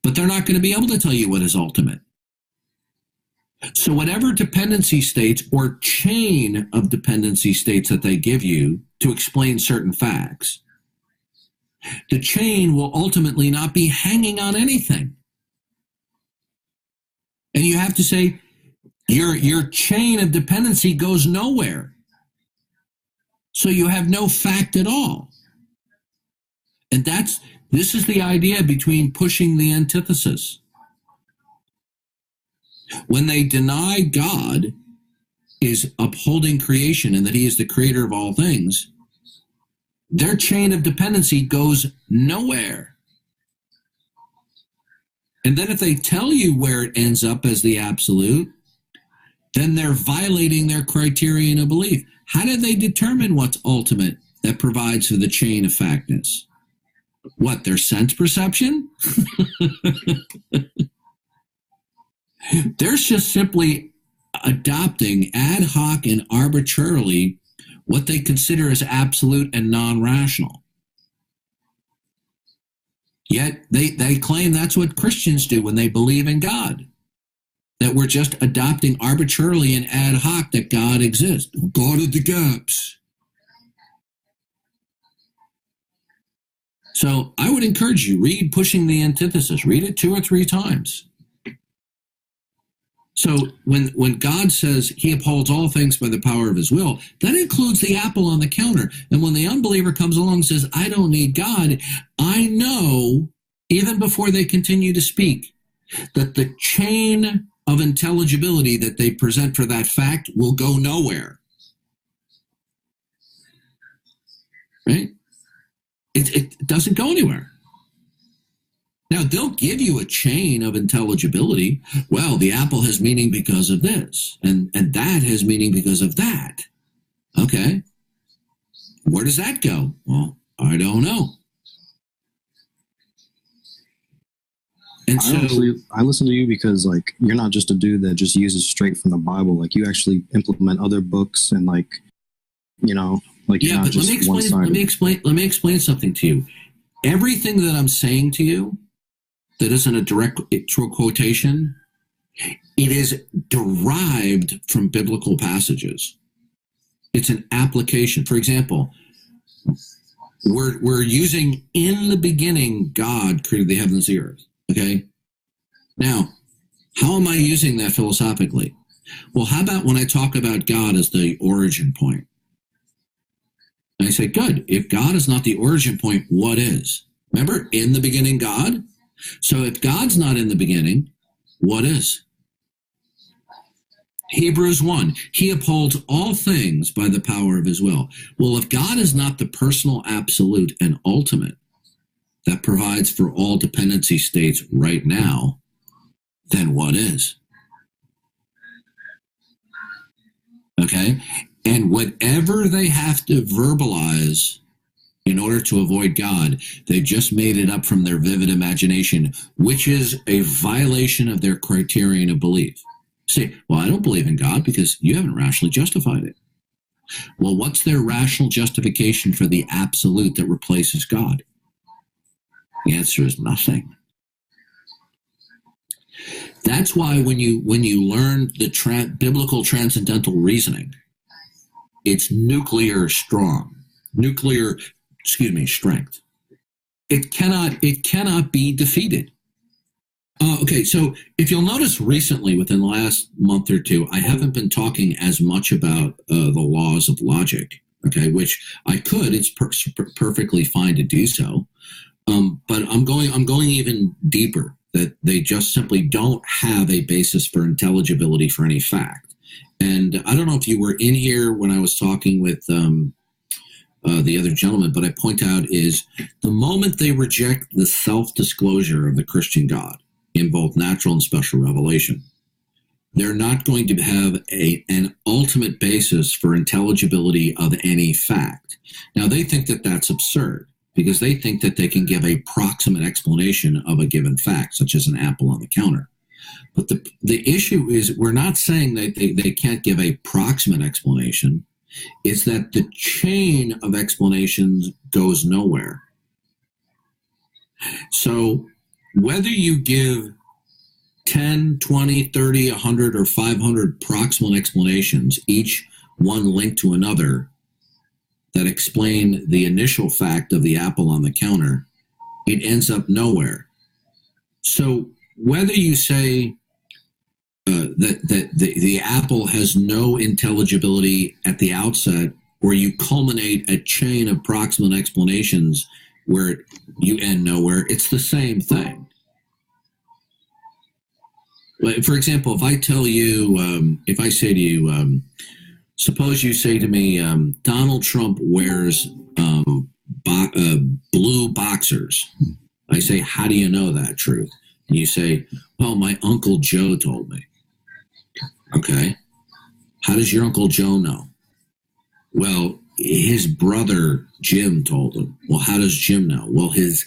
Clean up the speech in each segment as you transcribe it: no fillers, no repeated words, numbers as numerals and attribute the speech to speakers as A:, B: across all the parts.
A: but they're not going to be able to tell you what is ultimate. So whatever dependency states or chain of dependency states that they give you to explain certain facts, the chain will ultimately not be hanging on anything. And you have to say, your chain of dependency goes nowhere. So you have no fact at all. And this is the idea between pushing the antithesis. When they deny God is upholding creation and that he is the creator of all things, their chain of dependency goes nowhere. And then if they tell you where it ends up as the absolute, then they're violating their criterion of belief. How do they determine what's ultimate that provides for the chain of factness? What, their sense perception? They're just simply adopting ad hoc and arbitrarily what they consider as absolute and non-rational. Yet they claim that's what Christians do when they believe in God, that we're just adopting arbitrarily and ad hoc that God exists. God of the gaps. So I would encourage you, read Pushing the Antithesis. Read it 2 or 3 times. So when God says he upholds all things by the power of his will, that includes the apple on the counter. And when the unbeliever comes along and says, I don't need God, I know, even before they continue to speak, that the chain of intelligibility that they present for that fact will go nowhere. Right? It doesn't go anywhere. Now, they'll give you a chain of intelligibility. Well, the apple has meaning because of this, and that has meaning because of that. Okay. Where does that go? Well, I don't know. And
B: I listen to you because, like, you're not just a dude that just uses straight from the Bible. Like, you actually implement other books and, like, you know, like,
A: yeah,
B: you're not
A: but
B: just one-sided.
A: Let me explain something to you. Everything that I'm saying to you that isn't a direct quotation, it is derived from biblical passages. It's an application. For example, we're using in the beginning God created the heavens and the earth. Okay? Now, how am I using that philosophically? Well, how about when I talk about God as the origin point? And I say, good, if God is not the origin point, what is? Remember, in the beginning, God? So if God's not in the beginning, what is? Hebrews 1, he upholds all things by the power of his will. Well, if God is not the personal absolute and ultimate that provides for all dependency states right now, then what is? Okay? And whatever they have to verbalize in order to avoid God, they just made it up from their vivid imagination, which is a violation of their criterion of belief. Say, well, I don't believe in God because you haven't rationally justified it. Well, what's their rational justification for the absolute that replaces God? The answer is nothing. That's why when you learn the biblical transcendental reasoning, it's strength. It cannot be defeated. Okay, so if you'll notice recently, within the last month or two, I haven't been talking as much about the laws of logic, okay, which I could. It's perfectly fine to do so. But I'm going even deeper, that they just simply don't have a basis for intelligibility for any fact. And I don't know if you were in here when I was talking with the other gentleman, but I point out is the moment they reject the self-disclosure of the Christian God in both natural and special revelation, they're not going to have an ultimate basis for intelligibility of any fact. Now, they think that that's absurd because they think that they can give a proximate explanation of a given fact, such as an apple on the counter. But the issue is we're not saying that they can't give a proximate explanation. It's that the chain of explanations goes nowhere. So Whether you give 10, 20, 30, 100, or 500 proximal explanations, each one linked to another, that explain the initial fact of the apple on the counter, it ends up nowhere. So whether you say that the apple has no intelligibility at the outset, or you culminate a chain of proximal explanations where you end nowhere, it's the same thing. For example, if I tell you, if I say to you, suppose you say to me, Donald Trump wears blue boxers. I say, how do you know that truth? And you say, well, my Uncle Joe told me. Okay. How does your Uncle Joe know? Well, his brother Jim told him. Well, how does Jim know? Well, his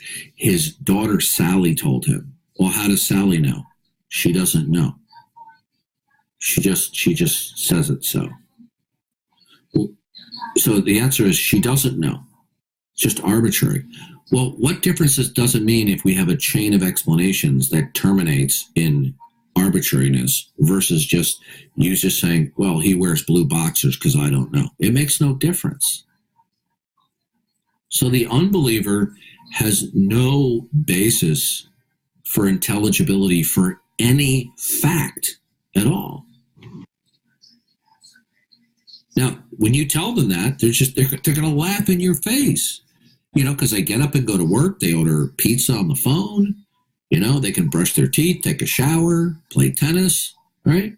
A: daughter Sally told him. Well, how does Sally know? She doesn't know. She just says it so. Well, so the answer is she doesn't know. It's just arbitrary. Well, what difference does it mean if we have a chain of explanations that terminates in arbitrariness versus just you just saying, well, he wears blue boxers because I don't know? It makes no difference. So the unbeliever has no basis for intelligibility for any fact at all. Now, when you tell them that, they're going to laugh in your face, because they get up and go to work. They order pizza on the phone. They can brush their teeth, take a shower, play tennis, right?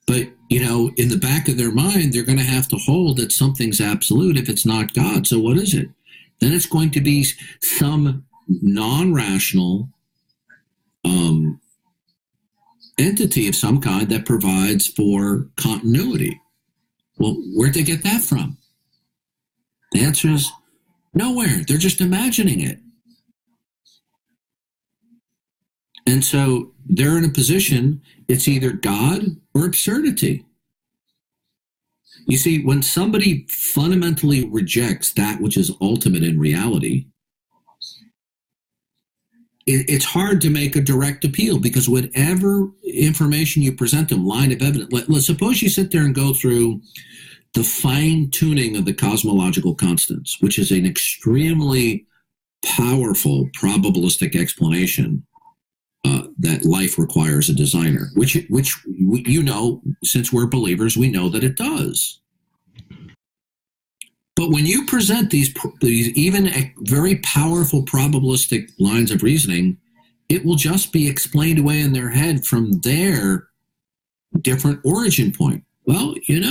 A: But, in the back of their mind, they're going to have to hold that something's absolute if it's not God. So what is it? Then it's going to be some non-rational entity of some kind that provides for continuity. Well, where'd they get that from? The answer is nowhere. They're just imagining it. And so they're in a position, it's either God or absurdity. You see, when somebody fundamentally rejects that which is ultimate in reality, it's hard to make a direct appeal, because whatever information you present them, line of evidence, let's suppose you sit there and go through the fine-tuning of the cosmological constants, which is an extremely powerful probabilistic explanation that life requires a designer, which since we're believers, we know that it does. But when you present these even very powerful probabilistic lines of reasoning, it will just be explained away in their head from their different origin point. Well, in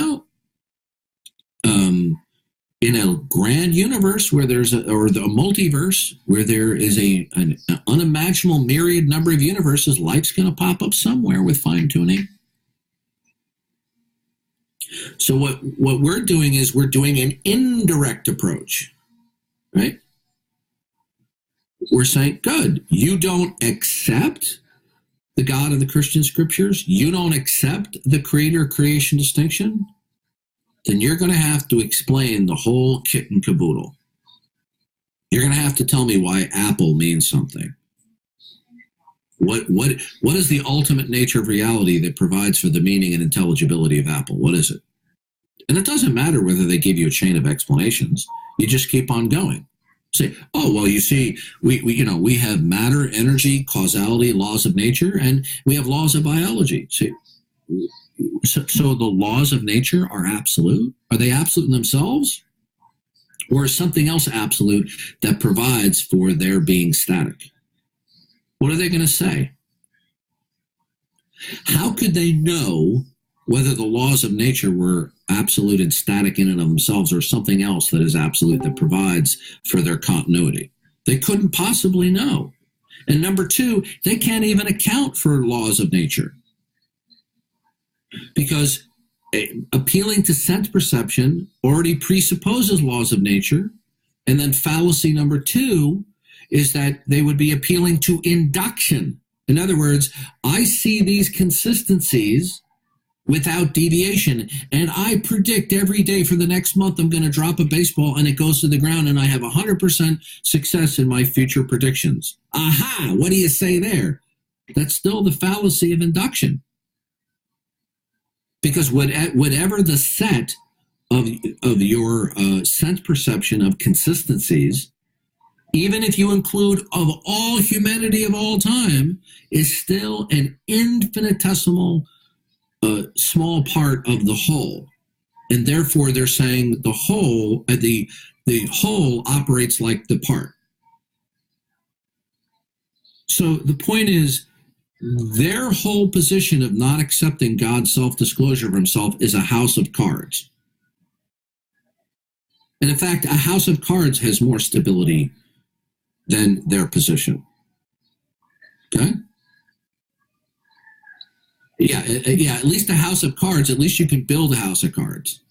A: a grand universe where or the multiverse, where there is an unimaginable myriad number of universes, life's going to pop up somewhere with fine-tuning. So what we're doing is we're doing an indirect approach, right? We're saying, good, you don't accept the God of the Christian scriptures, you don't accept the creator-creation distinction, then you're going to have to explain the whole kit and caboodle. You're going to have to tell me why apple means something. What is the ultimate nature of reality that provides for the meaning and intelligibility of apple? What is it? And it doesn't matter whether they give you a chain of explanations. You just keep on going. Say, oh, well, you see, we have matter, energy, causality, laws of nature, and we have laws of biology. See, so the laws of nature are absolute? Are they absolute in themselves? Or is something else absolute that provides for their being static? What are they going to say? How could they know whether the laws of nature were absolute and static in and of themselves, or something else that is absolute that provides for their continuity? They couldn't possibly know. And number two, they can't even account for laws of nature, because appealing to sense perception already presupposes laws of nature. And then fallacy number two is that they would be appealing to induction. In other words, I see these consistencies without deviation. And I predict every day for the next month I'm going to drop a baseball and it goes to the ground and I have 100% success in my future predictions. Aha! What do you say there? That's still the fallacy of induction. Because whatever the set of your sense perception of consistencies, even if you include of all humanity of all time, is still an infinitesimal small part of the whole. And therefore they're saying the whole operates like the part. So the point is, their whole position of not accepting God's self-disclosure of himself is a house of cards. And in fact, a house of cards has more stability than their position. Okay? Yeah, at least a house of cards, at least you can build a house of cards.